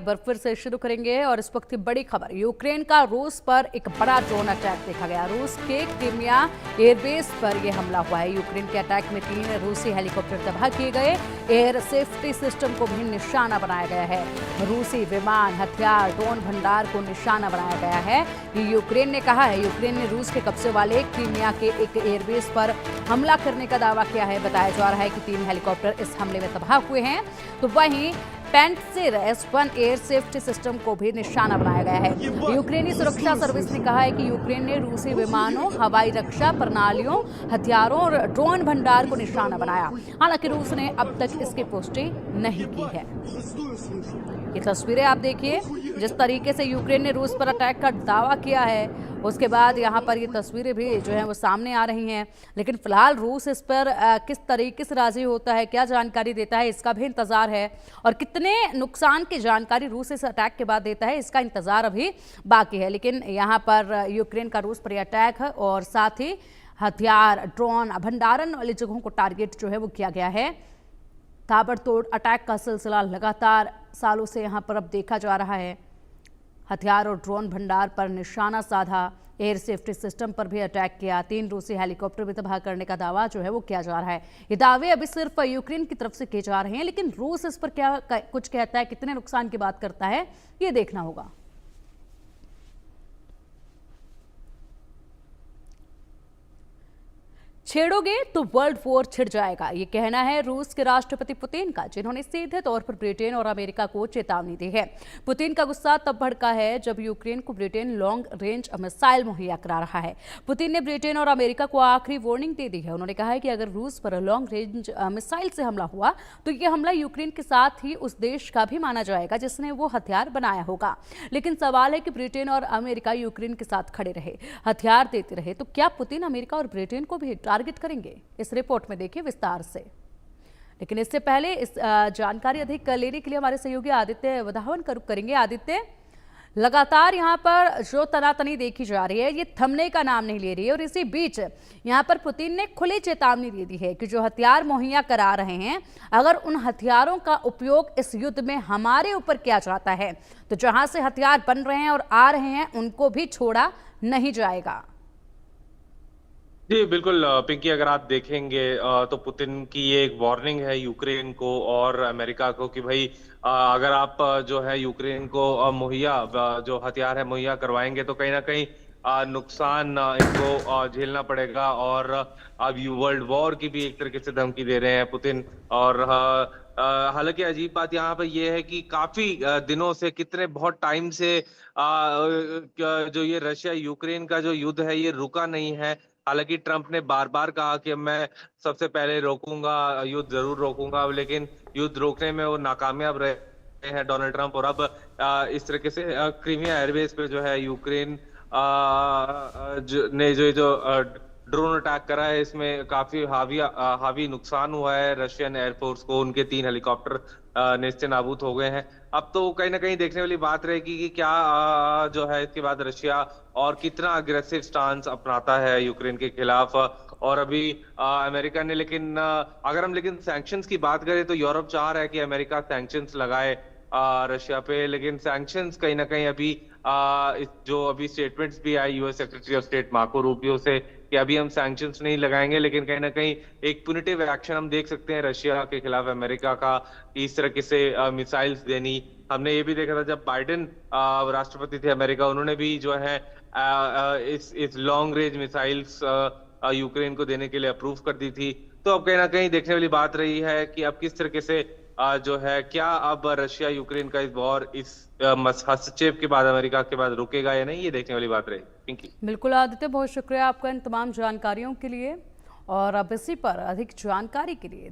बार फिर से शुरू करेंगे और इस वक्त की बड़ी खबर, यूक्रेन का रूस पर एक बड़ा ड्रोन अटैक देखा गया। रूस के क्रीमिया एयरबेस पर यह हमला हुआ है। यूक्रेन के अटैक में 3 रूसी हेलीकॉप्टर तबाह किए गए। एयर सेफ्टी सिस्टम को भी निशाना बनाया गया है। रूसी विमान, हथियार, ड्रोन भंडार को निशाना बनाया गया है। ये यूक्रेन ने कहा है। यूक्रेन ने रूस के कब्जे वाले क्रीमिया के एक एयरबेस पर हमला करने का दावा किया है। बताया जा रहा है कि 3 हेलीकॉप्टर इस हमले में तबाह हुए हैं। तो वहीं पेंटसिर S-1 एयर सेफ्टी सिस्टम को भी निशाना बनाया गया है। यूक्रेनी सुरक्षा सर्विस ने कहा है कि यूक्रेन ने रूसी विमानों, हवाई रक्षा प्रणालियों, हथियारों और ड्रोन भंडार को निशाना बनाया। हालांकि रूस ने अब तक इसकी पुष्टि नहीं की है। ये तस्वीरें आप देखिए, जिस तरीके से यूक्रेन ने रूस पर अटैक का दावा किया है, उसके बाद यहाँ पर ये तस्वीरें भी जो है वो सामने आ रही हैं। लेकिन फिलहाल रूस इस पर किस तरीके से राजी होता है, क्या जानकारी देता है, इसका भी इंतजार है। और कितने नुकसान की जानकारी रूस इस अटैक के बाद देता है, इसका इंतजार अभी बाकी है। लेकिन यहाँ पर यूक्रेन का रूस पर अटैक है और साथ ही हथियार, ड्रोन, भंडारण वाली जगहों को टारगेट जो है वो किया गया है। ताबड़तोड़ अटैक का सिलसिला लगातार सालों से यहाँ पर अब देखा जा रहा है। हथियार और ड्रोन भंडार पर निशाना साधा, एयर सेफ्टी सिस्टम पर भी अटैक किया, 3 रूसी हेलीकॉप्टर भी तबाह करने का दावा जो है वो किया जा रहा है। ये दावे अभी सिर्फ यूक्रेन की तरफ से किए जा रहे हैं, लेकिन रूस इस पर क्या कुछ कहता है, कितने नुकसान की बात करता है, ये देखना होगा। छेड़ोगे तो वर्ल्ड वॉर छिड़ जाएगा, ये कहना है रूस के राष्ट्रपति पुतिन का, जिन्होंने सीधे तौर पर ब्रिटेन और अमेरिका को चेतावनी दी है। पुतिन का गुस्सा तब भड़का है जब यूक्रेन को ब्रिटेन लॉन्ग रेंज मिसाइल मुहैया करा रहा है। पुतिन ने ब्रिटेन और अमेरिका को आखिरी वार्निंग दे दी है। उन्होंने कहा है कि अगर रूस पर लॉन्ग रेंज मिसाइल से हमला हुआ तो यह हमला यूक्रेन के साथ ही उस देश का भी माना जाएगा जिसने वो हथियार बनाया होगा। लेकिन सवाल है कि ब्रिटेन और अमेरिका यूक्रेन के साथ खड़े रहे, हथियार देते रहे, तो क्या पुतिन अमेरिका और ब्रिटेन को भी टारगेट करेंगे? इस रिपोर्ट में देखिए विस्तार से। लेकिन इससे पहले इस जानकारी अधिक लेने के लिए हमारे सहयोगी आदित्य वधावन का रुख करेंगे। आदित्य, लगातार यहाँ पर जो तनातनी देखी जा रही है, ये थमने का नाम नहीं ले रही है और इसी बीच यहाँ पर पुतिन ने खुली चेतावनी दे दी है कि जो हथियार मुहैया करा रहे हैं, अगर उन हथियारों का उपयोग इस युद्ध में हमारे ऊपर किया जाता है तो जहां से हथियार बन रहे हैं और आ रहे हैं उनको भी छोड़ा नहीं जाएगा। जी बिल्कुल पिंकी, अगर आप देखेंगे तो पुतिन की ये एक वार्निंग है यूक्रेन को और अमेरिका को कि भाई अगर आप जो है यूक्रेन को मुहैया जो हथियार है मुहैया करवाएंगे तो कहीं ना कहीं नुकसान इनको झेलना पड़ेगा। और अब वर्ल्ड वॉर की भी एक तरीके से धमकी दे रहे हैं पुतिन। और हालांकि अजीब बात यहाँ पर यह है कि काफी दिनों से, कितने बहुत टाइम से जो ये रशिया यूक्रेन का जो युद्ध है ये रुका नहीं है। हालांकि ट्रंप ने बार बार कहा कि मैं सबसे पहले रोकूंगा, युद्ध जरूर रोकूंगा, लेकिन युद्ध रोकने में वो नाकामयाब रहे हैं डोनाल्ड ट्रंप। और अब इस तरीके से क्रीमिया एयरबेस पे जो है यूक्रेन ने जो ड्रोन अटैक करा है, इसमें काफी हावी नुकसान हुआ है रशियन एयरफोर्स को। उनके 3 हेलीकॉप्टर नेस्ते नाबूद हो गए हैं। अब तो कहीं ना कहीं देखने वाली बात रहेगी कि क्या जो है इसके बाद रशिया और कितना अग्रेसिव स्टांस अपनाता है यूक्रेन के खिलाफ। और अभी अमेरिका ने अगर हम सैंक्शंस की बात करें तो यूरोप चाह रहा है कि अमेरिका सैंक्शंस लगाए रशिया पे। लेकिन सैंक्शंस कहीं ना कहीं अभी जो अभी स्टेटमेंट्स भी आई US secretary of state Marco Rubio से कि अभी हम सैंक्शंस नहीं लगाएंगे, लेकिन कहीं ना कहीं एक पुनिटिव एक्शन हम देख सकते हैं रशिया के खिलाफ अमेरिका का, इस तरह से मिसाइल्स देनी। हमने ये भी देखा था जब बाइडेन राष्ट्रपति थे अमेरिका, उन्होंने भी जो है इस लॉन्ग रेंज मिसाइल्स यूक्रेन को देने के लिए अप्रूव कर दी थी। तो अब कहीं ना कहीं देखने वाली बात रही है कि अब किस तरीके से जो है क्या अब रशिया यूक्रेन का इस वॉर, इस हस्तक्षेप के बाद, अमेरिका के बाद रुकेगा या नहीं, ये देखने वाली बात रही। पिंकी। बिल्कुल आदित्य, बहुत शुक्रिया आपका इन तमाम जानकारियों के लिए और अब इसी पर अधिक जानकारी के लिए